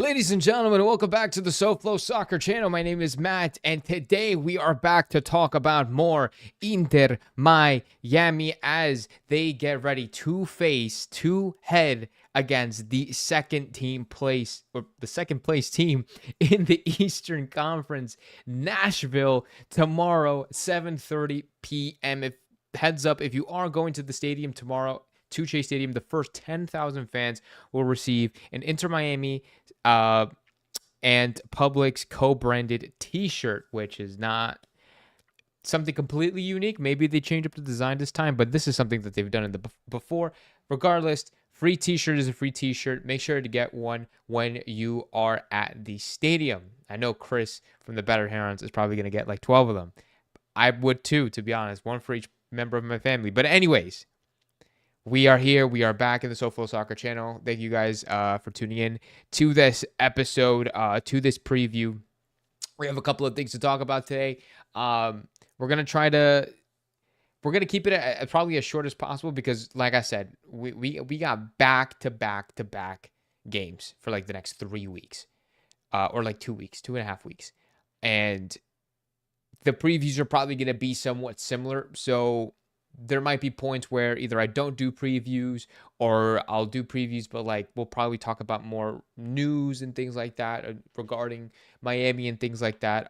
Ladies and gentlemen, welcome back to the SoFlo Soccer channel. My name is Matt, and today we are back to talk about more Inter Miami as they get ready to head against the second place team in the Eastern Conference, Nashville, tomorrow, 7:30 p.m. Heads up, if you are going to the stadium tomorrow, to Chase Stadium, the first 10,000 fans will receive an Inter Miami and Publix co-branded t-shirt, which is not something completely unique. Maybe they change up the design this time, but this is something that they've done in the before. Regardless, free t-shirt is a free t-shirt. Make sure to get one when you are at the stadium. I know Chris from the Better Herons is probably going to get like 12 of them. I would too, to be honest. One for each member of my family. But anyways, we are here. We are back in the SoFlo Soccer channel. Thank you guys for tuning in to this episode, to this preview. We have a couple of things to talk about today. We're gonna keep it at probably as short as possible because, like I said, we got back to back games for like the next 3 weeks, or like 2 weeks, 2.5 weeks, and the previews are probably gonna be somewhat similar. So there might be points where either I don't do previews or I'll do previews, but like we'll probably talk about more news and things like that regarding Miami and things like that.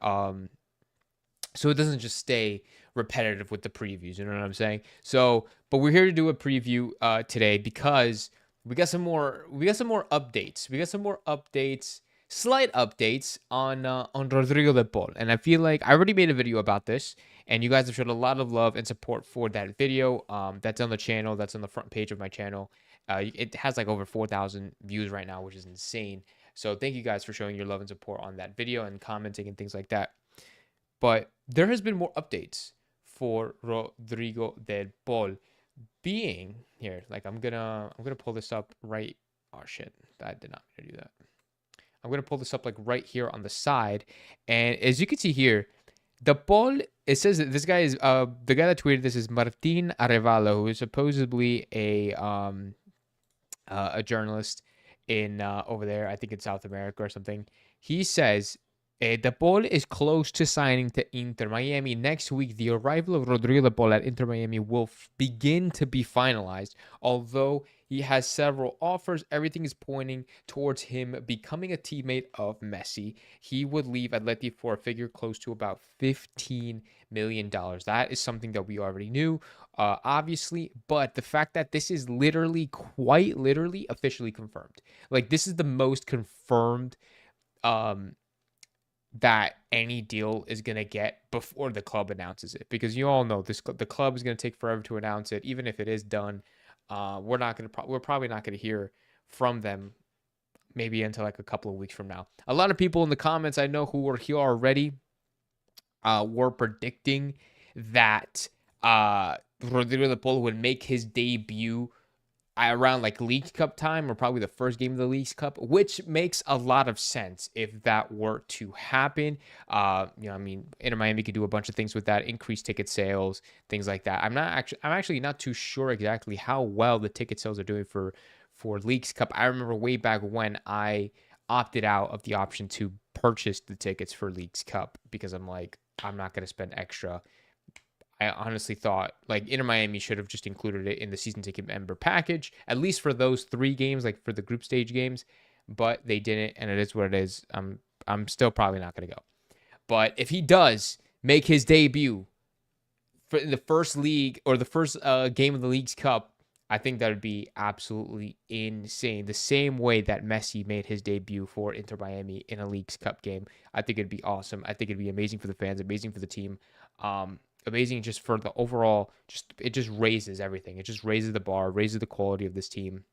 So it doesn't just stay repetitive with the previews, you know what I'm saying? So, but we're here to do a preview today because we got some more updates. We got some more updates, slight updates on Rodrigo De Paul. And I feel like I already made a video about this, and you guys have showed a lot of love and support for that video. That's on the channel. That's on the front page of my channel. It has like over 4,000 views right now, which is insane. So thank you guys for showing your love and support on that video and commenting and things like that. But there has been more updates for Rodrigo De Paul. Being here, like I'm gonna pull this up right. Oh shit, I did not mean to do that. I'm going to pull this up like right here on the side. And as you can see here, De Paul, it says that this guy is, the guy that tweeted this is Martin Arevalo, who is supposedly a journalist in, over there, I think in South America or something. He says, De Paul is close to signing to Inter Miami. Next week, the arrival of Rodrigo De Paul at Inter Miami will begin to be finalized. Although he has several offers, everything is pointing towards him becoming a teammate of Messi. He would leave Atleti for a figure close to about $15 million. That is something that we already knew, obviously. But the fact that this is quite literally, officially confirmed. Like, this is the most confirmed that any deal is going to get before the club announces it, because you all know the club is going to take forever to announce it. Even if it is done, we're probably not going to hear from them maybe until like a couple of weeks from now. A lot of people in the comments I know who were here already were predicting that Rodrigo De Paul would make his debut around like League Cup time, or probably the first game of the League Cup, which makes a lot of sense if that were to happen. I mean, Inter Miami could do a bunch of things with that, increase ticket sales, things like that. I'm actually not too sure exactly how well the ticket sales are doing for Leagues Cup. I remember way back when I opted out of the option to purchase the tickets for Leagues Cup because I'm like, I'm not going to spend extra. I honestly thought like Inter Miami should have just included it in the season ticket member package, at least for those 3 games, like for the group stage games, but they didn't, and it is what it is. I'm still probably not going to go. But if he does make his debut for the first league or the first game of the League's Cup, I think that would be absolutely insane. The same way that Messi made his debut for Inter Miami in a League's Cup game. I think it'd be awesome. I think it'd be amazing for the fans, amazing for the team. Amazing just for the overall, it just raises everything. It just raises the bar, raises the quality of this team.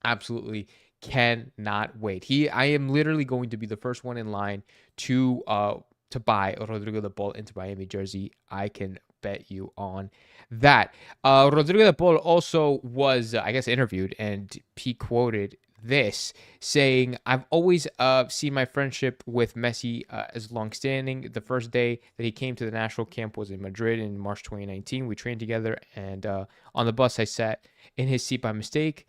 Absolutely cannot wait. I am literally going to be the first one in line to buy a Rodrigo De Paul Inter Miami jersey. I can bet you on that. Rodrigo De Paul also was, I guess, interviewed, and he quoted this, saying, "I've always seen my friendship with Messi as long-standing. The first day that he came to the national camp was in Madrid in March 2019. We trained together, and on the bus I sat in his seat by mistake.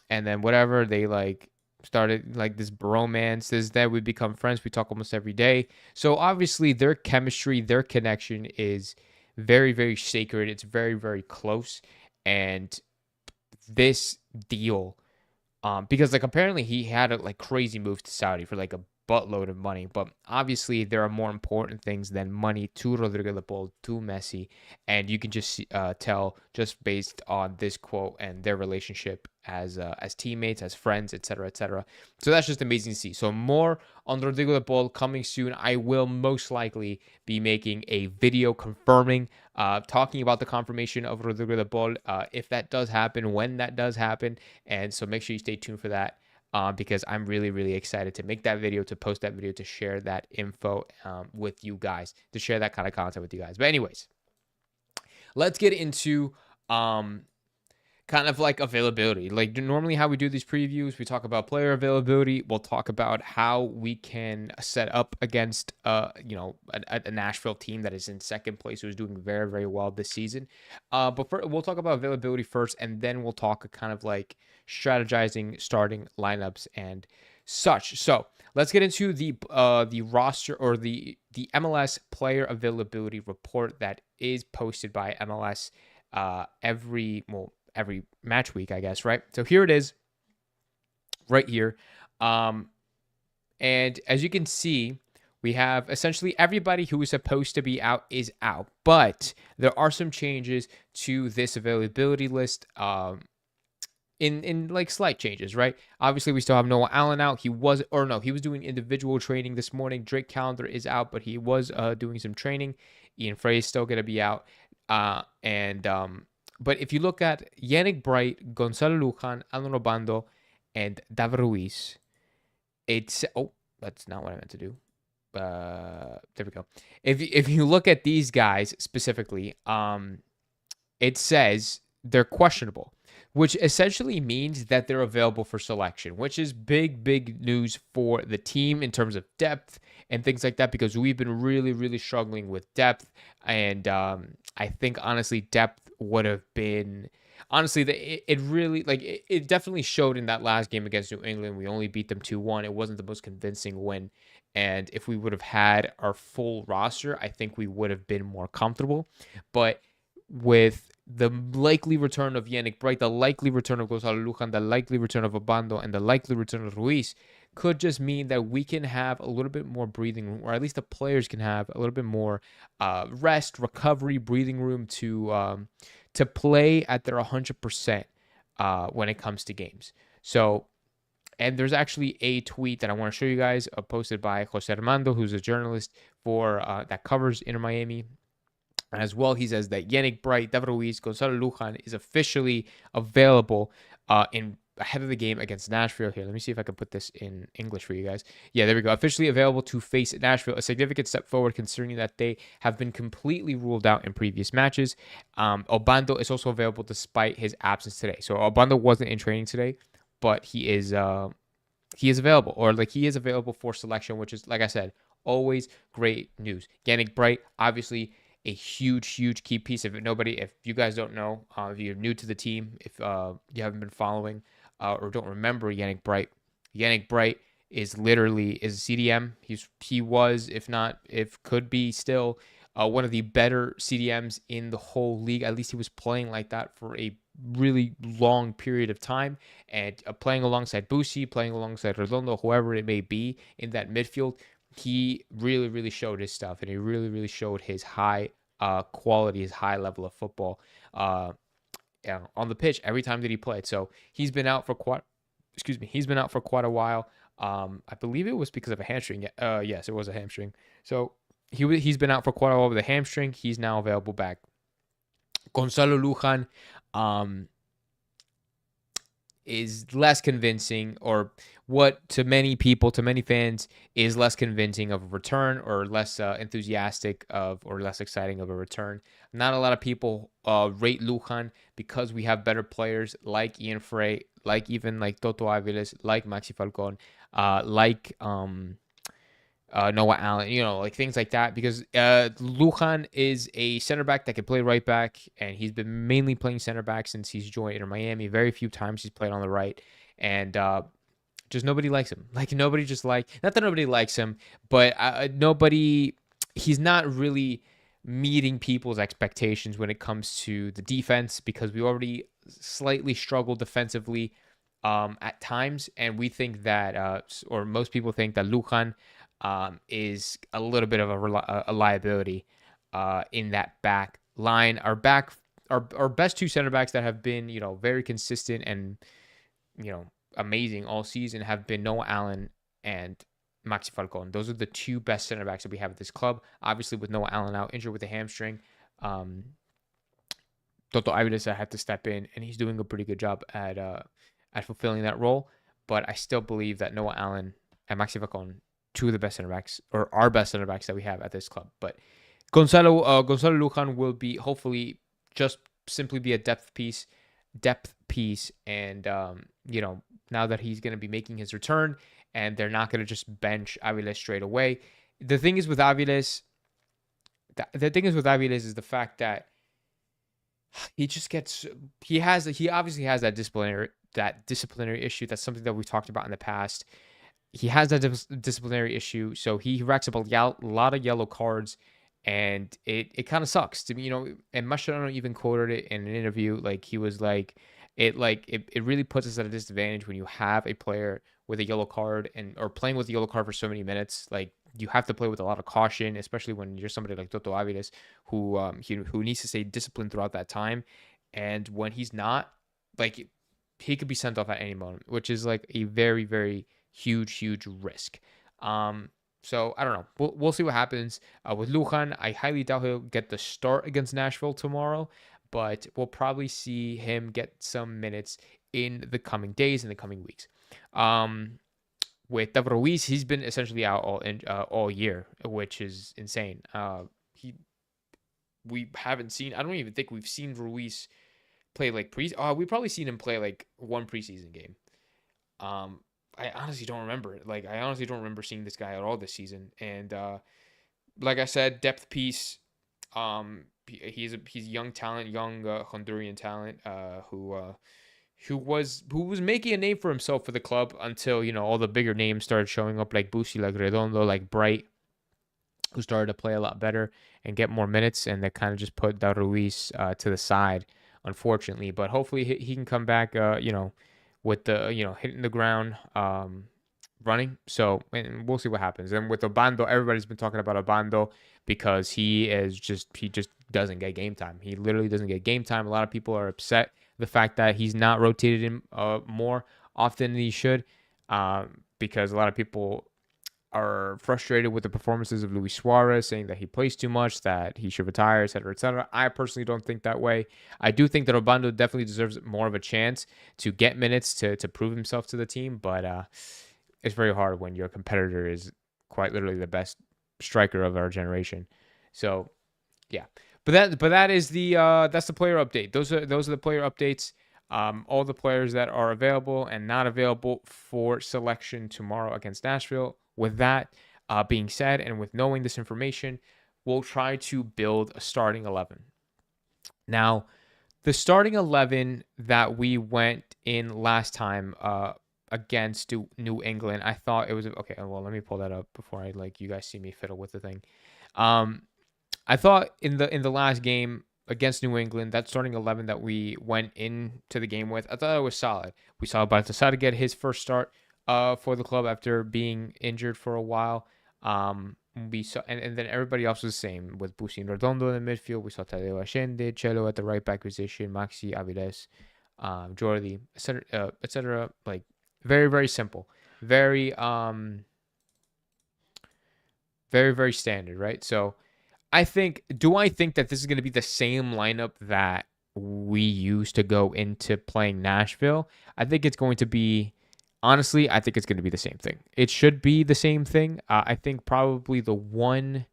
And then whatever, they like started like this bromance. Is that we become friends. We talk almost every day. So obviously their chemistry, their connection is very, very sacred. It's very, very close. And this deal, because like apparently he had a like crazy move to Saudi for like a buttload of money, but obviously there are more important things than money to Rodrigo De Paul, to Messi, and you can just tell just based on this quote and their relationship as teammates, as friends, etc., etc. So that's just amazing to see. So more on Rodrigo De Paul coming soon. I will most likely be making a video confirming, talking about the confirmation of Rodrigo De Paul, if that does happen, when that does happen, and so make sure you stay tuned for that. Because I'm really, really excited to make that video, to post that video, to share that info with you guys, to share that kind of content with you guys. But anyways, let's get into kind of like availability. Like normally how we do these previews, we talk about player availability. We'll talk about how we can set up against a Nashville team that is in second place, who's doing very, very well this season. We'll talk about availability first, and then we'll talk kind of like strategizing starting lineups and such. So let's get into the roster, or the MLS player availability report that is posted by MLS every match week, I guess, right? So here it is right here. And as you can see, we have essentially everybody who is supposed to be out is out, but there are some changes to this availability list. In like slight changes, right? Obviously, we still have Noah Allen out. He was doing individual training this morning. Drake Callender is out, but he was doing some training. Ian Frey is still going to be out. But if you look at Yannick Bright, Gonzalo Lujan, Alan Obando, and David Ruiz, that's not what I meant to do. There we go. If you look at these guys specifically, it says they're questionable, which essentially means that they're available for selection, which is big, big news for the team in terms of depth and things like that, because we've been really, really struggling with depth. And I think, honestly, depth would have been, honestly, it definitely showed in that last game against New England. We only beat them 2-1. It wasn't the most convincing win. And if we would have had our full roster, I think we would have been more comfortable. But with the likely return of Yannick Bright, the likely return of Gonzalo Lujan, the likely return of Obando, and the likely return of Ruiz, could just mean that we can have a little bit more breathing room, or at least the players can have a little bit more rest, recovery, breathing room to play at their 100% when it comes to games. So, and there's actually a tweet that I want to show you guys, posted by Jose Armando, who's a journalist for that covers Inter Miami. As well, he says that Yannick Bright, David Ruiz, Gonzalo Lujan is officially available ahead of the game against Nashville. Here, let me see if I can put this in English for you guys. Yeah, there we go. Officially available to face Nashville, a significant step forward considering that they have been completely ruled out in previous matches. Obando is also available despite his absence today. So Obando wasn't in training today, but he is available, or like he is available for selection, which is, like I said, always great news. Yannick Bright, obviously a huge, huge key piece. If you guys don't know, if you're new to the team, if you haven't been following or don't remember Yannick Bright is literally a CDM. He was, could be still one of the better CDMs in the whole league. At least he was playing like that for a really long period of time, and playing alongside Busi, playing alongside Redondo, whoever it may be in that midfield. He really, really showed his stuff, and he really, really showed his high quality, his high level of football on the pitch every time that he played. So he's been out for quite a while. I believe it was because of a hamstring. Yes, it was a hamstring. So he's been out for quite a while with a hamstring. He's now available back. Gonzalo Lujan is less convincing, or what to many people, to many fans, is less convincing of a return, or less enthusiastic of, or less exciting of a return. Not a lot of people rate Lujan because we have better players like Ian Frey, like even like Toto Aviles, like Maxi Falcon, like Noah Allen, like things like that, because Lujan is a center back that can play right back, and he's been mainly playing center back since he's joined Inter Miami. Very few times he's played on the right, and just nobody likes him. Like nobody just not that nobody likes him, but nobody. He's not really meeting people's expectations when it comes to the defense because we already slightly struggle defensively at times, and we think that, or most people think that Lujan is a little bit of a liability in that back line. Our best two center backs that have been, very consistent and, amazing all season have been Noah Allen and Maxi Falcon. Those are the two best center backs that we have at this club. Obviously, with Noah Allen out injured with a hamstring, Toto Aviles had to step in, and he's doing a pretty good job at fulfilling that role. But I still believe that Noah Allen and Maxi Falcon, two of the best center backs, or our best center backs that we have at this club. But Gonzalo Lujan will be hopefully just simply be a depth piece, and now that he's going to be making his return, and they're not going to just bench Aviles straight away. The thing is with Aviles, is the fact that he obviously has that disciplinary issue. That's something that we've talked about in the past. He has that disciplinary issue, so he racks up a lot of yellow cards, and it kind of sucks to me, and Mascherano even quoted it in an interview. Like, he was like, it really puts us at a disadvantage when you have a player with a yellow card or playing with a yellow card for so many minutes. Like, you have to play with a lot of caution, especially when you're somebody like Toto Aviles who needs to stay disciplined throughout that time. And when he's not, like, he could be sent off at any moment, which is like a very, very huge risk. So I don't know. We'll see what happens with Lujan. I highly doubt he'll get the start against Nashville tomorrow, but we'll probably see him get some minutes in the coming days, in the coming weeks. With David Ruiz, he's been essentially out all year, which is insane. We haven't seen. I don't even think we've seen Ruiz play like we've probably seen him play like one preseason game. I honestly don't remember it. Like, I honestly don't remember seeing this guy at all this season. And like I said, depth piece. He's young talent, young Honduran talent, who was making a name for himself for the club until all the bigger names started showing up, like Busi, like Redondo, like Bright, who started to play a lot better and get more minutes, and that kind of just put David Ruiz to the side, unfortunately. But hopefully he can come back, with the hitting the ground, running. So, and we'll see what happens. And with Obando, everybody's been talking about Obando because he just doesn't get game time. He literally doesn't get game time. A lot of people are upset the fact that he's not rotated in more often than he should, because a lot of people are frustrated with the performances of Luis Suarez, saying that he plays too much, that he should retire, etc., etc. I personally don't think that way. I do think that Obando definitely deserves more of a chance to get minutes to prove himself to the team, but it's very hard when your competitor is quite literally the best striker of our generation. So, yeah. But that is that's the player update. Those are the player updates. All the players that are available and not available for selection tomorrow against Nashville. With that being said, and with knowing this information, we'll try to build a starting 11. Now, the starting 11 that we went in last time against New England, I thought it was okay. Well, let me pull that up before you guys see me fiddle with the thing. I thought in the last game against New England, that starting 11 that we went into the game with, I thought it was solid. We saw Baltasar get his first start for the club after being injured for a while. We saw, and then everybody else was the same with Busi and Redondo in the midfield. We saw Tadeo Allende, Chelo at the right back position, Maxi Aviles, Jordi, etc., etc. Like, very, very simple, very, very, very standard, right? So, I think that this is going to be the same lineup that we used to go into playing Nashville? I think it's going to be, honestly, I think it's going to be the same thing. It should be the same thing. I think probably the one,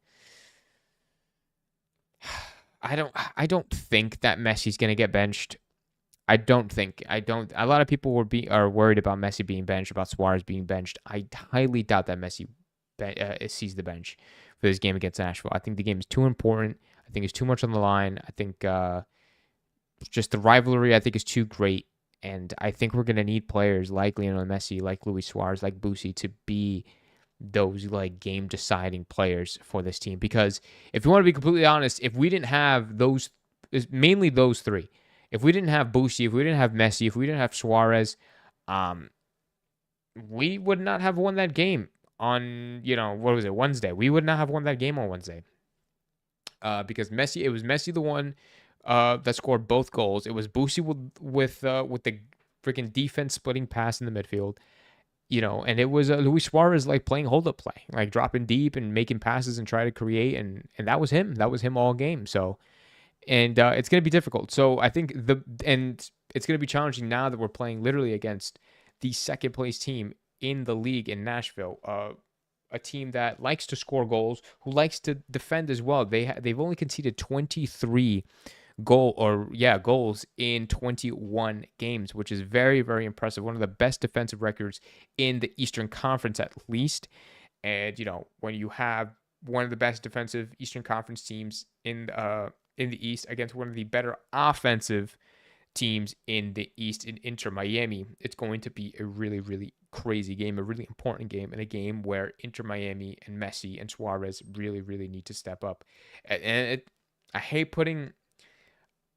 I don't think that Messi's going to get benched. A lot of people are worried about Messi being benched, about Suarez being benched. I highly doubt that Messi sees the bench for this game against Nashville. I think the game is too important. I think it's too much on the line. I think just the rivalry, I think, is too great. And I think we're going to need players like Lionel Messi, like Luis Suarez, like Busi to be those like game deciding players for this team. Because if you want to be completely honest, if we didn't have those, mainly those three, if we didn't have Busi, if we didn't have Messi, if we didn't have Suarez, we would not have won that game on, what was it, Wednesday. We would not have won that game on Wednesday. Because it was Messi the one that scored both goals. It was Busi with the freaking defense splitting pass in the midfield, and it was Luis Suarez like playing hold up play, like dropping deep and making passes and trying to create, and that was him. That was him all game. So, and it's gonna be difficult. So I think it's gonna be challenging now that we're playing literally against the second place team in the league in Nashville. A team that likes to score goals, who likes to defend as well. They've only conceded 23 goals in 21 games, which is very, very impressive. One of the best defensive records in the Eastern Conference, at least. And when you have one of the best defensive Eastern Conference teams in the East against one of the better offensive teams in the East in Inter Miami, it's going to be a really, really crazy game, a really important game, and a game where Inter Miami and Messi and Suarez really, really need to step up. And I hate putting,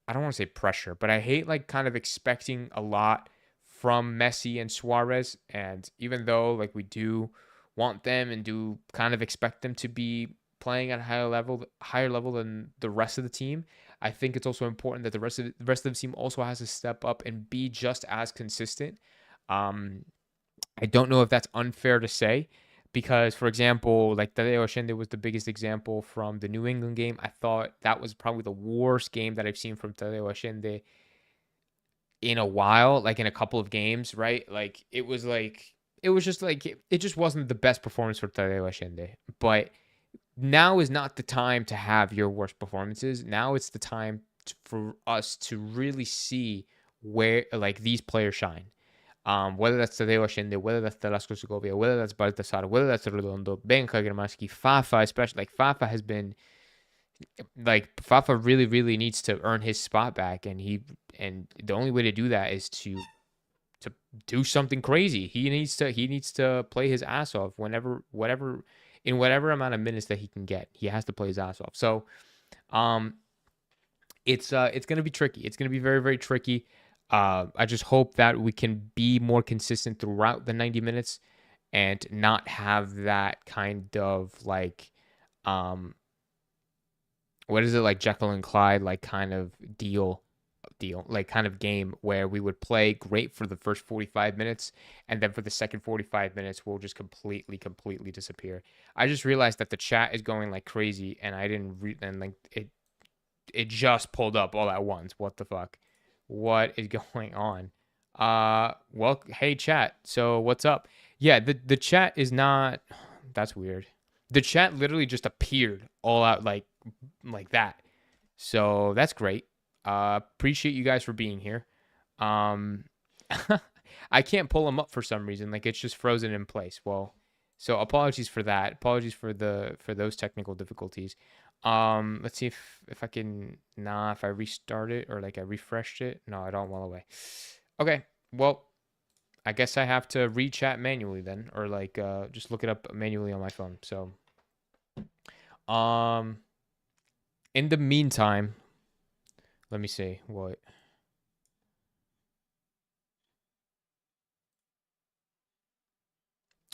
I don't want to say pressure, but I hate like kind of expecting a lot from Messi and Suarez. And even though like we do want them and do kind of expect them to be playing at a higher level than the rest of the team, I think it's also important that the rest of the team also has to step up and be just as consistent. I don't know if that's unfair to say, because, for example, like Tadeo Oshende was the biggest example from the New England game. I thought that was probably the worst game that I've seen from Tadeo Oshende in a while, like in a couple of games, right? Like it just wasn't the best performance for Tadeo Oshende. But now is not the time to have your worst performances. Now it's the time for us to really see where like these players shine. Whether that's Tadeo Oshende, whether that's Velasco Segovia, whether that's Baltasar, whether that's Redondo, Benja Gramaski, Fafa, especially. Like Fafa really, really needs to earn his spot back, and the only way to do that is to do something crazy. He needs to play his ass off in whatever amount of minutes that he can get. He has to play his ass off. So, it's gonna be tricky. It's gonna be very, very tricky. I just hope that we can be more consistent throughout the 90 minutes and not have that kind of like, what is it, like Jekyll and Clyde, like kind of deal, like kind of game where we would play great for the first 45 minutes, and then for the second 45 minutes, we'll just completely disappear. I just realized that the chat is going like crazy, and I didn't and like it just pulled up all at once. What the fuck? What is going on? Well, hey chat. So what's up? Yeah, the chat is not. That's weird. The chat literally just appeared all out like that. So that's great. Appreciate you guys for being here. I can't pull them up for some reason. Like it's just frozen in place. Well, so apologies for that. Apologies for those technical difficulties. Let's see if I can, if I restart it or like I refreshed it. No, it all went away. Okay, well, I guess I have to re-chat manually then, or like just look it up manually on my phone. So, in the meantime, let me see what.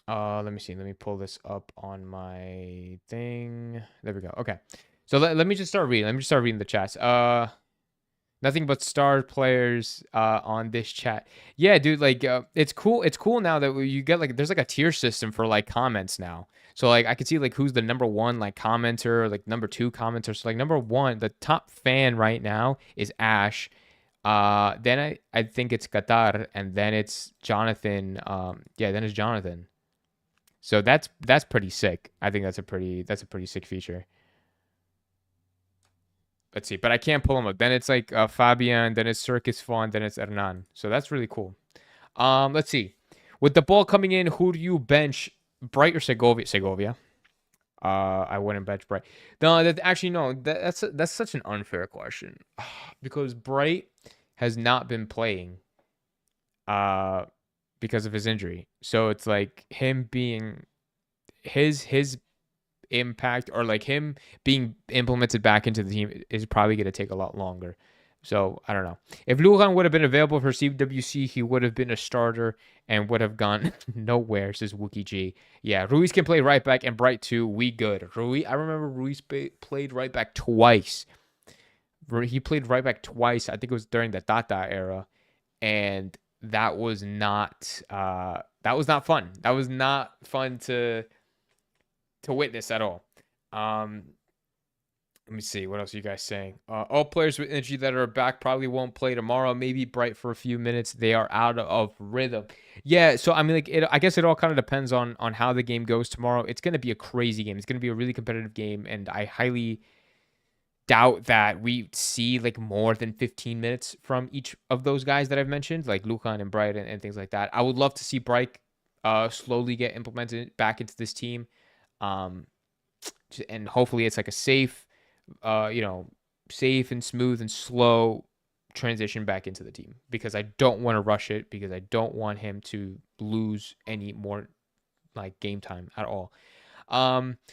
Let me see. Let me pull this up on my thing. There we go. Okay. So let me just start reading. Let me just start reading the chats. Nothing but star players on this chat. Yeah, dude, like it's cool. It's cool now that you get like there's like a tier system for like comments now. So like I can see like who's the number one like commenter, like number two commenter. So like number one, the top fan right now is Ash. Then I think it's Qatar, and then it's Jonathan. Then it's Jonathan. So that's pretty sick. I think that's a pretty sick feature. Let's see, but I can't pull them up. Then it's like Fabian, then it's Circus Fawn, then it's Hernan. So that's really cool. Let's see. With the ball coming in, who do you bench, Bright or Segovia? I wouldn't bench Bright. No, that's such an unfair question because Bright has not been playing uh, because of his injury. So it's like him being his impact, or like him being implemented back into the team, is probably going to take a lot longer. So I don't know. If Lujan would have been available for CWC, he would have been a starter and would have gone nowhere, says Wookie G. Yeah, Ruiz can play right back and Bright too. We good. I remember Ruiz played right back twice. He played right back twice. I think it was during the Tata era, and that was not fun. That was not fun to witness at all. Um, Let me see. What else are you guys saying? All players with injury that are back probably won't play tomorrow. Maybe Bright for a few minutes. They are out of rhythm. Yeah. So I mean, like, I guess it all kind of depends on how the game goes tomorrow. It's going to be a crazy game. It's going to be a really competitive game, and I highly doubt that we see like more than 15 minutes from each of those guys that I've mentioned, like Lujan and Bright and things like that. I would love to see Bright slowly get implemented back into this team, um, and hopefully it's like a safe safe and smooth and slow transition back into the team, because I don't want to rush it, because I don't want him to lose any more like game time at all.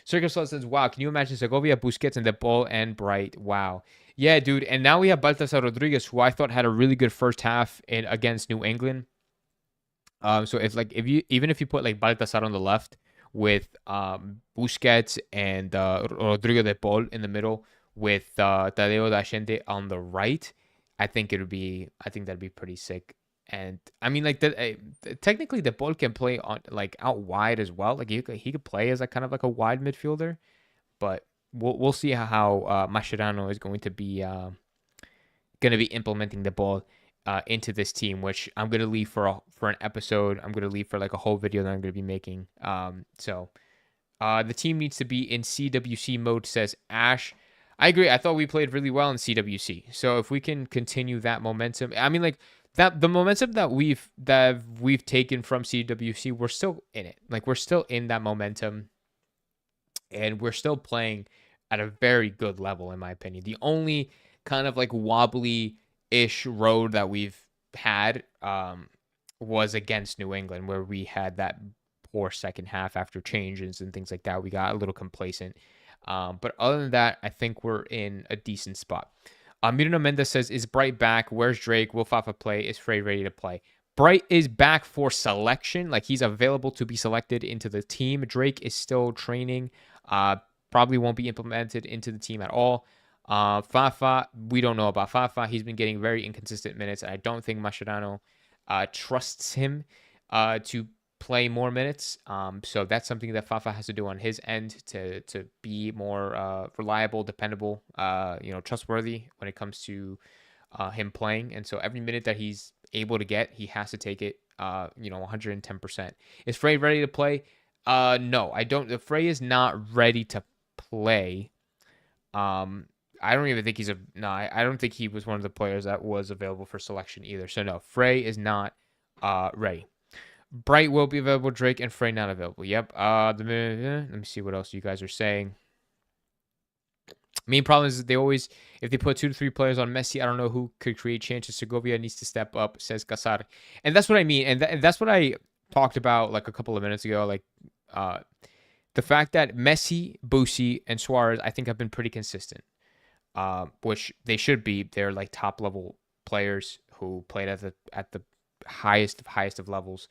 Circus says, wow, can you imagine Segovia, Busquets, and De Paul and Bright? Wow. Yeah, dude. And now we have Baltasar Rodriguez, who I thought had a really good first half against New England. So if you put like Baltasar on the left with Busquets and Rodrigo De Paul in the middle with Tadeo Dashente on the right, I think that'd be pretty sick. And I mean, like technically De Paul can play on like out wide as well. Like he could play as like kind of like a wide midfielder, but we'll see how Mascherano is going to be implementing the ball into this team, which I'm going to leave for an episode. I'm going to leave for like a whole video that I'm going to be making. So the team needs to be in CWC mode, says Ash. I agree. I thought we played really well in CWC. So if we can continue that momentum, I mean, like that the momentum that we've taken from CWC, we're still in it. Like we're still in that momentum, and we're still playing at a very good level, in my opinion. The only kind of like wobbly-ish road that we've had was against New England, where we had that poor second half after changes and things like that. We got a little complacent. But other than that, I think we're in a decent spot. Mirno Mendes says, is Bright back? Where's Drake? Will Fafa play? Is Frey ready to play? Bright is back for selection. Like he's available to be selected into the team. Drake is still training. Probably won't be implemented into the team at all. Fafa, we don't know about Fafa. He's been getting very inconsistent minutes. I don't think Mascherano trusts him to play more minutes. So that's something that Fafa has to do on his end to be more reliable, dependable, trustworthy when it comes to him playing. And so every minute that he's able to get, he has to take it 110%. Is Frey ready to play? No, I don't. Frey is not ready to play. I don't even think I don't think he was one of the players that was available for selection either. So no, Frey is not ready. Bright will be available. Drake and Frey not available. Yep. Let me see what else you guys are saying. Main problem is that if they put 2 to 3 players on Messi, I don't know who could create chances. Segovia needs to step up, says Casar. And that's what I mean. And that's what I talked about like a couple of minutes ago. Like the fact that Messi, Busi, and Suarez, I think have been pretty consistent, which they should be. They're like top level players who played at the highest of levels.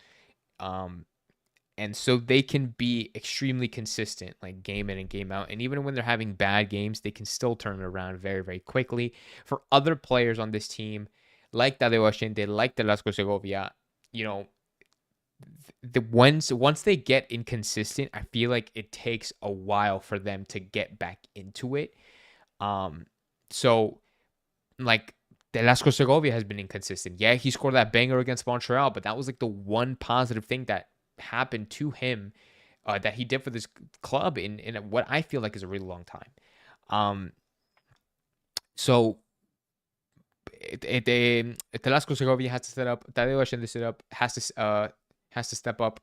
And so they can be extremely consistent, like game in and game out. And even when they're having bad games, they can still turn it around very, very quickly. For other players on this team, like Tadeo Asciente, like Velasco Segovia, once they get inconsistent, I feel like it takes a while for them to get back into it. So like Velasco Segovia has been inconsistent. Yeah, he scored that banger against Montreal, but that was like the one positive thing that happened to him that he did for this club in what I feel like is a really long time. So Velasco Segovia has to set up. Tadeo Asciende set up has to step up.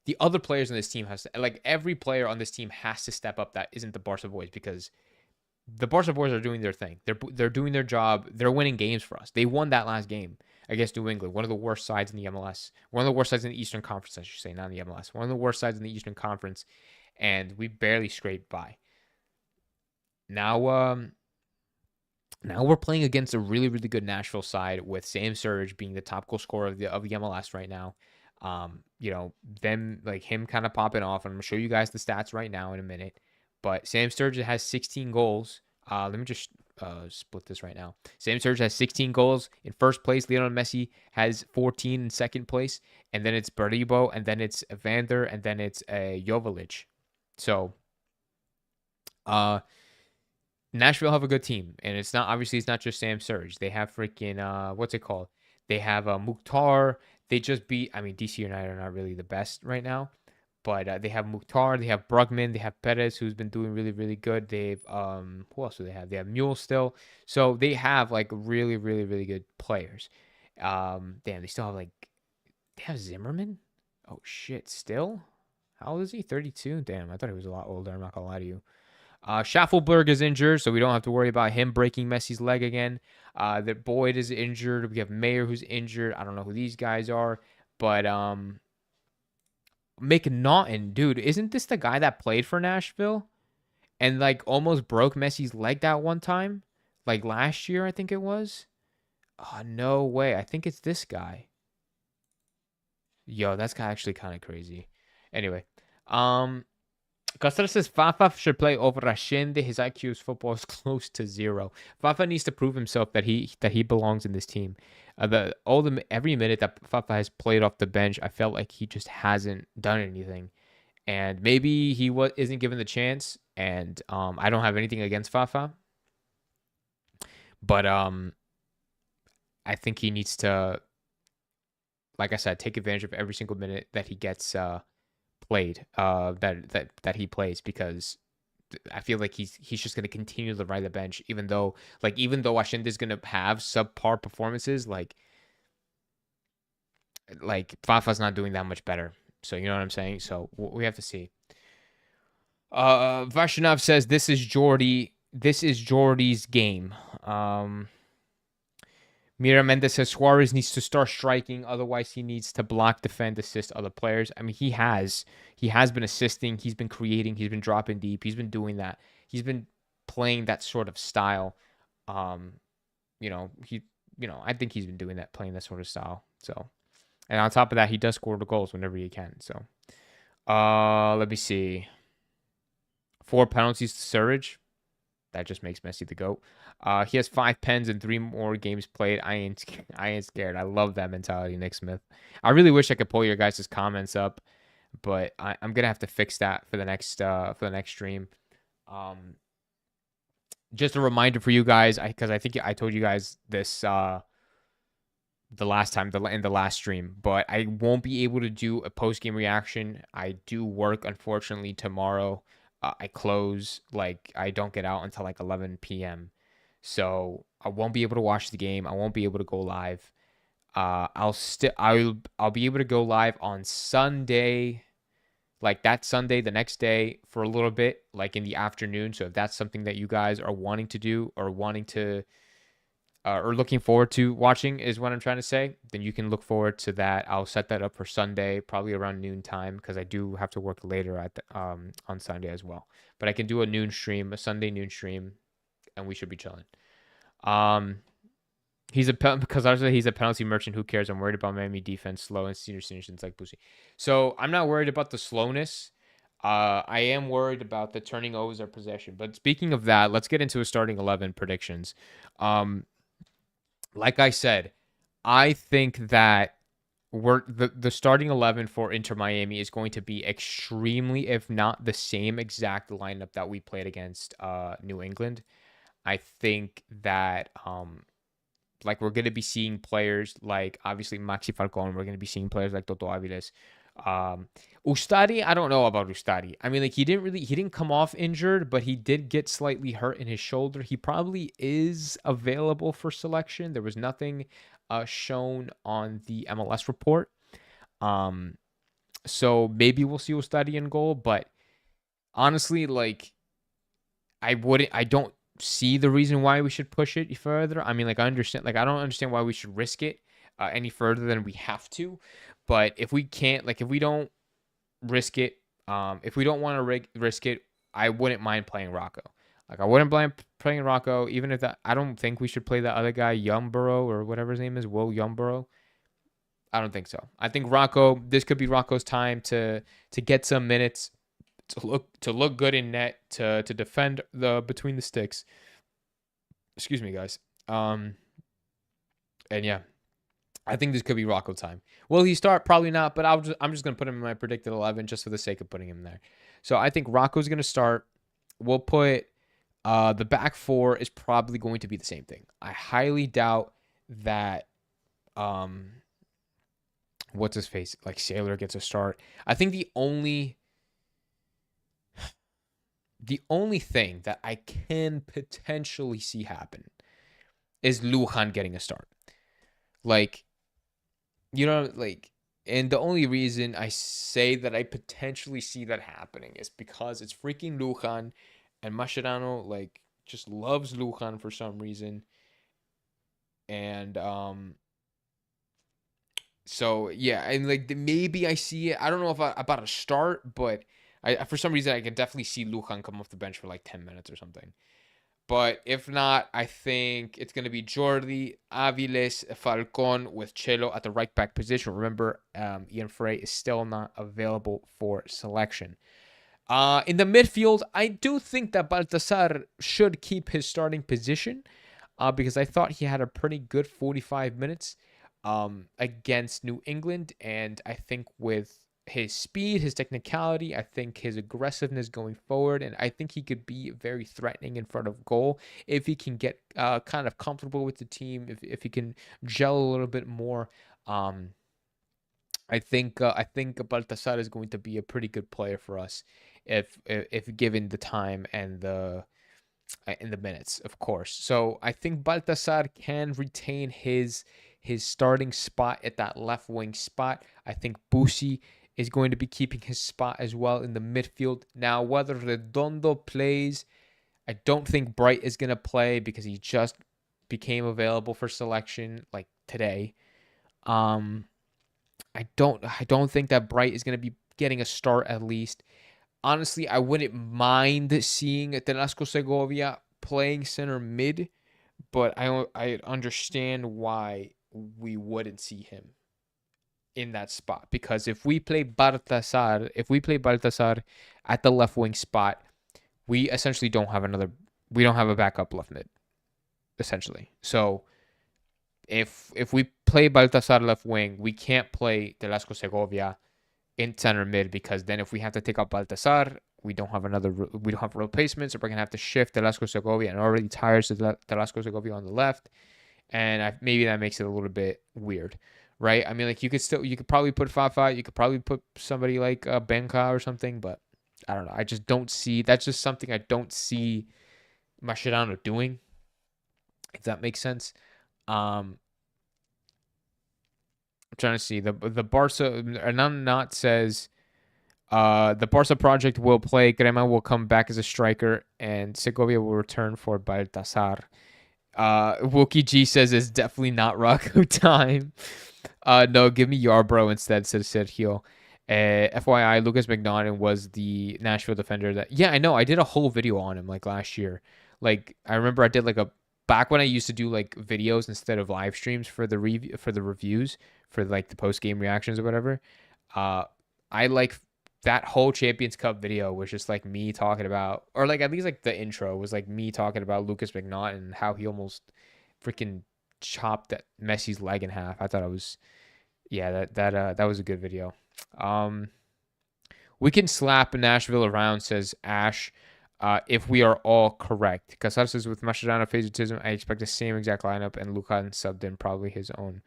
The other players on this team every player on this team has to step up that isn't the Barca boys, because the Barca boys are doing their thing. They're doing their job. They're winning games for us. They won that last game against New England, one of the worst sides in the MLS, one of the worst sides in the Eastern Conference, I should say, not in the MLS, one of the worst sides in the Eastern Conference, and we barely scraped by. Now, now we're playing against a really, really good Nashville side with Sam Surge being the top goal scorer of the MLS right now. You know, them like him kind of popping off. And I'm gonna show you guys the stats right now in a minute. But Sam Sturridge has 16 goals. Let me just split this right now. Sam Sturridge has 16 goals in first place. Lionel Messi has 14 in second place, and then it's Baribo, and then it's Evander, and then it's Joveljic. So, Nashville have a good team, and it's not just Sam Sturridge. They have freaking what's it called? They have Mukhtar. They just beat. I mean, DC United are not really the best right now, but they have Mukhtar. They have Brugman. They have Perez, who's been doing really, really good. They've who else do they have? They have Mule still. So they have like really, really, really good players. Damn, they still have like they have Zimmerman. Oh shit, still? How old is he? 32. Damn, I thought he was a lot older. I'm not gonna lie to you. Schaffelberg is injured, so we don't have to worry about him breaking Messi's leg again. That Boyd is injured. We have Mayer who's injured. I don't know who these guys are, but McNaughton, dude, isn't this the guy that played for Nashville and like almost broke Messi's leg that one time, like last year I think it was? Oh, no way. I think it's this guy. Yo, that's actually kind of crazy. Anyway, Custer says Fafa should play over Rashende. His IQ's football is close to 0. Fafa needs to prove himself that he belongs in this team. Every minute that Fafa has played off the bench, I felt like he just hasn't done anything, and maybe he isn't given the chance. And I don't have anything against Fafa, but I think he needs to, like I said, take advantage of every single minute that he gets played, that he plays, because I feel like he's just going to continue to ride the bench, even though Ashinde is going to have subpar performances, like Fafa's not doing that much better. So you know what I'm saying? So we have to see. Vashinov says this is Jordy's game. Mira Mendes says Suarez needs to start striking, otherwise he needs to block, defend, assist other players. I mean, he has been assisting, he's been creating, he's been dropping deep, he's been doing that. He's been playing that sort of style. I think he's been doing that, playing that sort of style. So, and on top of that, he does score the goals whenever he can. So, let me see. 4 penalties to Surridge. That just makes Messi the GOAT. He has 5 pens and 3 more games played. I ain't scared. I love that mentality, Nick Smith. I really wish I could pull your guys' comments up, but I'm gonna have to fix that for the next stream. Just a reminder for you guys, because I think I told you guys this the last time in the last stream, but I won't be able to do a post game reaction. I do work, unfortunately, tomorrow. I close, I don't get out until 11 p.m. So I won't be able to watch the game. I won't be able to go live. I'll be able to go live on Sunday, that Sunday, the next day, for a little bit, in the afternoon. So if that's something that you guys are wanting to do or or looking forward to watching, is what I'm trying to say, then you can look forward to that. I'll set that up for Sunday, probably around noon time, because I do have to work later on Sunday as well. But I can do a Sunday noon stream, and we should be chilling. He's a penalty merchant. Who cares? I'm worried about Miami defense, slow and senior citizens like Boosie. So I'm not worried about the slowness. I am worried about the turning overs or possession. But speaking of that, let's get into a starting 11 predictions. Like I said, I think that the starting 11 for Inter Miami is going to be extremely, if not the same exact lineup that we played against New England. I think that we're going to be seeing players obviously Maxi Falcon. We're going to be seeing players like Toto Aviles. Ustari, I don't know about Ustari. I mean, he didn't come off injured, but he did get slightly hurt in his shoulder. He probably is available for selection. There was nothing shown on the MLS report. So maybe we'll see Ustari in goal, but honestly, I don't see the reason why we should push it further. I mean, I understand, I don't understand why we should risk it. any further than we have to. But if we can't, like if we don't risk it, if we don't want to risk it, I wouldn't mind playing Rocco. Like I wouldn't mind playing Rocco, even if that. I don't think we should play that other guy, Yumborough or whatever his name is, Will Yumborough. I don't think so. I think Rocco. This could be Rocco's time to get some minutes, to look good in net, to defend the between the sticks. Excuse me, guys. And yeah, I think this could be Rocco time. Will he start? Probably not, but I'm just gonna put him in my predicted 11 just for the sake of putting him there. So I think Rocco's gonna start. We'll put the back four is probably going to be the same thing. I highly doubt that what's his face, like Sailor gets a start. I think the only thing that I can potentially see happen is Lujan getting a start. Like, you know, like, and the only reason I say that I potentially see that happening is because it's freaking Lujan, and Mascherano, like, just loves Lujan for some reason. And, so, yeah, and, like, maybe I see it. I don't know if about a start, but for some reason, I can definitely see Lujan come off the bench for, like, 10 minutes or something. But if not, I think it's going to be Jordi, Aviles, Falcon with Chelo at the right back position. Remember, Ian Frey is still not available for selection. In the midfield, I do think that Baltasar should keep his starting position because I thought he had a pretty good 45 minutes against New England. And I think with his speed, his technicality, I think his aggressiveness going forward, and I think he could be very threatening in front of goal if he can get kind of comfortable with the team, if he can gel a little bit more. I think Baltasar is going to be a pretty good player for us if given the time and the in the minutes, of course. So I think Baltasar can retain his starting spot at that left wing spot. I think Busi is going to be keeping his spot as well in the midfield. Now, whether Redondo plays, I don't think Bright is going to play because he just became available for selection like today. I don't think that Bright is going to be getting a start at least. Honestly, I wouldn't mind seeing Telasco Segovia playing center mid, but I understand why we wouldn't see him in that spot, because if we play Baltasar at the left wing spot, we essentially don't have a backup left mid, essentially. So if we play Baltasar left wing, we can't play Telasco Segovia in center mid, because then if we have to take out Baltasar, we don't have replacements, so we're gonna have to shift Telasco Segovia, and already tires Telasco Segovia on the left, and maybe that makes it a little bit weird. Right? I mean, like you could probably put Fafa, you could probably put somebody like Benka or something, but I don't know. I just don't see. That's just something I don't see Mascherano doing, if that makes sense. I'm trying to see the Barca. Not says the Barca project will play. Crema will come back as a striker, and Segovia will return for Baltasar. Wookie G says it's definitely not Rocco time. No, give me Yarbrough instead, says Sergio. FYI, Lucas McNaughton was the Nashville defender that, yeah, I know. I did a whole video on him like last year. Like, I remember I did like back when I used to do like videos instead of live streams for the reviews, for like the post game reactions or whatever. I like that whole Champions Cup video was just like me talking about, or like at least like the intro was like me talking about Lucas McNaughton and how he almost freaking chopped that Messi's leg in half. I thought it was, yeah, that was a good video. We can slap Nashville around, says Ash, if we are all correct. Casar says with Mascherano favoritism, I expect the same exact lineup, and Lucan subbed in probably his own.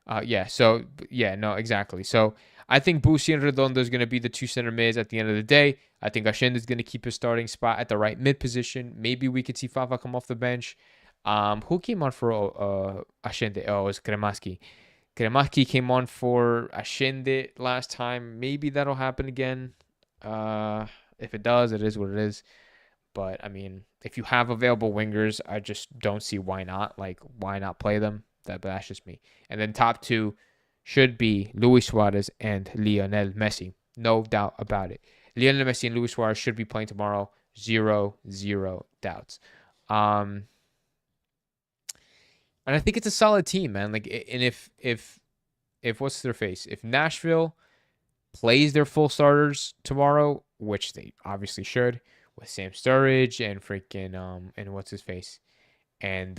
No, exactly. So I think Busi and Redondo is going to be the two center mids at the end of the day. I think Ashende is going to keep his starting spot at the right mid position. Maybe we could see Fafa come off the bench. Who came on for Ashende? Oh, it was Kremaski. Kremaski came on for Ashende last time. Maybe that'll happen again. If it does, it is what it is. But, I mean, if you have available wingers, I just don't see why not. Like, why not play them? That's just me. And then top two should be Luis Suarez and Lionel Messi. No doubt about it. Lionel Messi and Luis Suarez should be playing tomorrow. Zero doubts. And I think it's a solid team, man. Like, and if what's their face? If Nashville plays their full starters tomorrow, which they obviously should, with Sam Sturridge and freaking and what's his face, and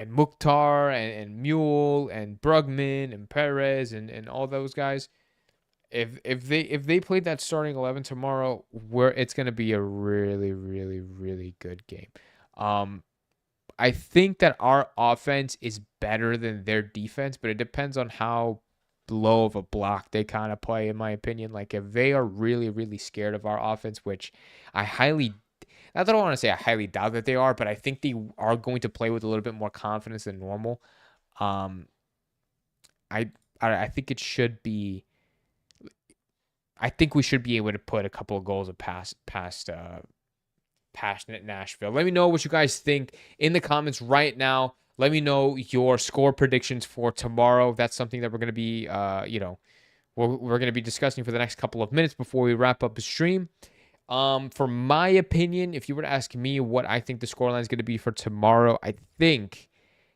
Mukhtar and Mule and Brugman and Perez and all those guys. If they played that starting 11 tomorrow, it's gonna be a really good game. I think that our offense is better than their defense, but it depends on how low of a block they kind of play, in my opinion. Like, if they are really scared of our offense, which I highly, not that I want to say I highly doubt that they are, but I think they are going to play with a little bit more confidence than normal. I think it should be. I think we should be able to put a couple of goals past passionate Nashville. Let me know what you guys think in the comments right now. Let me know your score predictions for tomorrow. That's something that we're going to be, we're going to be discussing for the next couple of minutes before we wrap up the stream. For my opinion, if you were to ask me what I think the scoreline is going to be for tomorrow, I think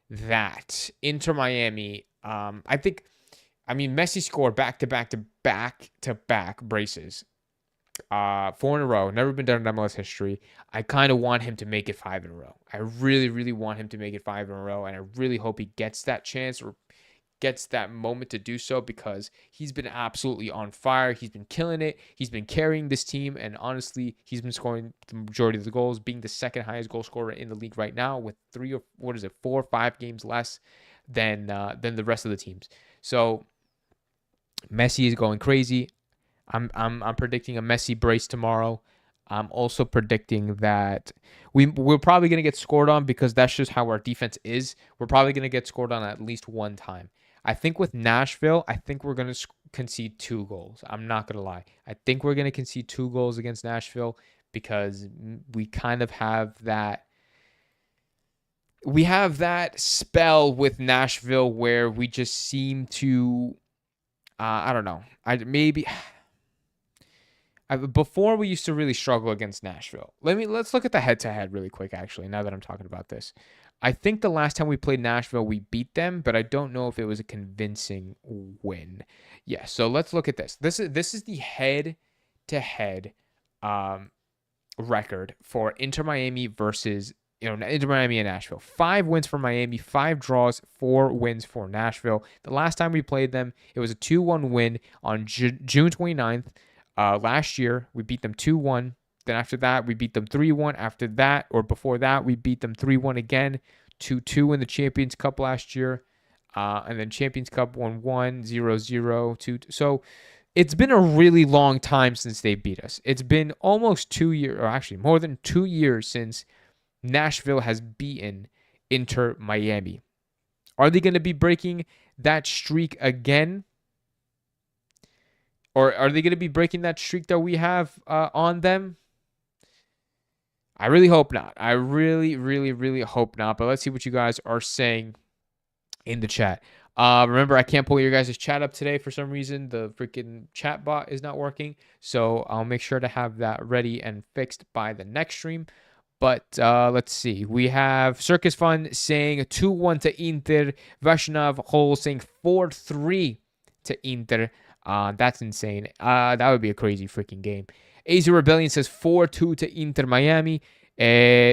that Inter Miami, Messi scored back-to-back braces. 4 in a row, never been done in MLS history. I kind of want him to make it 5 in a row. I really want him to make it 5 in a row, and I really hope he gets that chance or gets that moment to do so, because he's been absolutely on fire. He's been killing it. He's been carrying this team, and honestly, he's been scoring the majority of the goals, being the second highest goal scorer in the league right now, with 4 or 5 games less than the rest of the teams. So Messi is going crazy. I'm predicting a Messi brace tomorrow. I'm also predicting that we're probably going to get scored on, because that's just how our defense is. We're probably going to get scored on at least one time. I think with Nashville, I think we're going to concede 2 goals. I'm not going to lie. I think we're going to concede 2 goals against Nashville, because we kind of have that. We have that spell with Nashville where we just seem to, I don't know. Before we used to really struggle against Nashville. Let's look at the head-to-head really quick, actually, now that I'm talking about this. I think the last time we played Nashville, we beat them, but I don't know if it was a convincing win. Yeah, so let's look at this. This is the head-to-head record for Inter Miami versus Inter Miami and Nashville. 5 wins for Miami, 5 draws, 4 wins for Nashville. The last time we played them, it was a 2-1 win on June 29th. Last year, we beat them 2-1. Then after that, we beat them 3-1. After that, or before that, we beat them 3-1 again. 2-2 in the Champions Cup last year. And then Champions Cup 1-1, 0-0, 2-2. So it's been a really long time since they beat us. It's been almost 2 years, or actually more than 2 years since Nashville has beaten Inter Miami. Are they going to be breaking that streak again? Or are they going to be breaking that streak that we have on them? I really hope not. I really hope not. But let's see what you guys are saying in the chat. Remember, I can't pull your guys' chat up today for some reason. The freaking chat bot is not working. So I'll make sure to have that ready and fixed by the next stream. But let's see. We have Circus Fun saying 2-1 to Inter. Vaishnav Hole saying 4-3 to Inter. That's insane. That would be a crazy freaking game. AZ Rebellion says 4-2 to Inter Miami.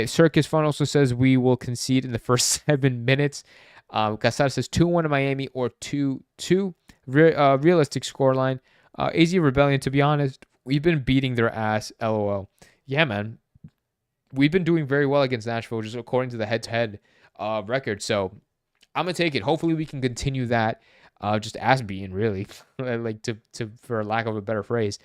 Circus Fun also says we will concede in the first 7 minutes. Casar says 2-1 to Miami or 2-2. Realistic scoreline. AZ Rebellion, to be honest, we've been beating their ass. LOL. Yeah, man. We've been doing very well against Nashville, just according to the head-to-head record. So I'm going to take it. Hopefully we can continue that. Just ass beating, really, like to for lack of a better phrase.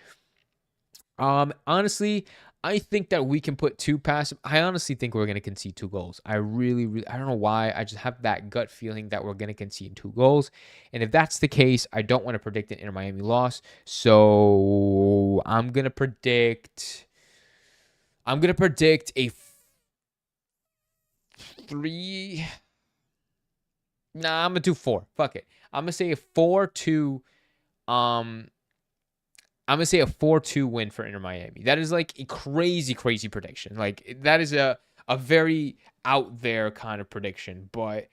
Honestly, I think that we can put 2 past. I honestly think we're gonna concede 2 goals. I really, I don't know why. I just have that gut feeling that we're gonna concede 2 goals, and if that's the case, I don't want to predict an Inter Miami loss. So I'm gonna predict a 3. Nah, I'm gonna do 4. Fuck it. I'm gonna say a 4-2. I'm gonna say a 4-2 win for Inter Miami. That is like a crazy, crazy prediction. Like that is a very out there kind of prediction, but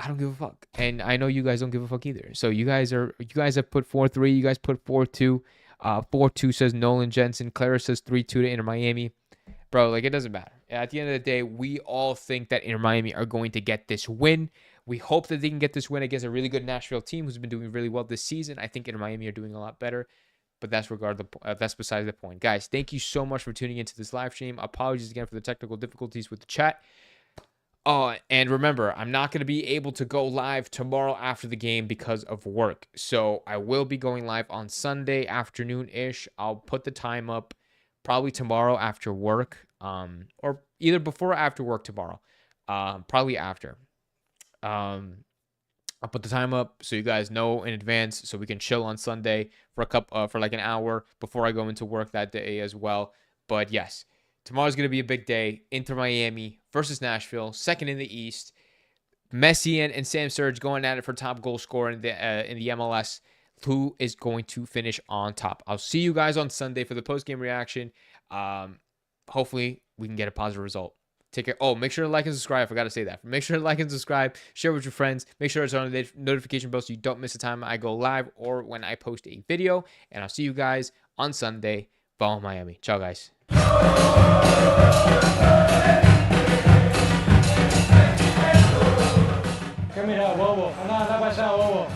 I don't give a fuck. And I know you guys don't give a fuck either. So you guys have put 4-3, you guys put 4-2. 4-2 says Nolan Jensen. Clara says 3-2 to Inter Miami. Bro, like it doesn't matter. At the end of the day, we all think that Inter Miami are going to get this win. We hope that they can get this win against a really good Nashville team who's been doing really well this season. I think Inter Miami are doing a lot better, but that's besides the point. Guys, thank you so much for tuning into this live stream. Apologies again for the technical difficulties with the chat. And remember, I'm not going to be able to go live tomorrow after the game because of work. So I will be going live on Sunday afternoon-ish. I'll put the time up probably tomorrow after work, or either before or after work tomorrow. Probably after. I'll put the time up so you guys know in advance, so we can chill on Sunday for like an hour before I go into work that day as well. But yes, tomorrow's going to be a big day. Inter Miami versus Nashville, second in the East. Messi and Sam Surge going at it for top goal scorer in the MLS. Who is going to finish on top? I'll see you guys on Sunday for the post-game reaction. Hopefully, we can get a positive result. Take care. Oh, make sure to like and subscribe. I forgot to say that. Make sure to like and subscribe. Share with your friends. Make sure to turn on the notification bell so you don't miss the time I go live or when I post a video. And I'll see you guys on Sunday. Follow Miami. Ciao, guys. ¿Qué mira, bobo? Anda para allá, bobo.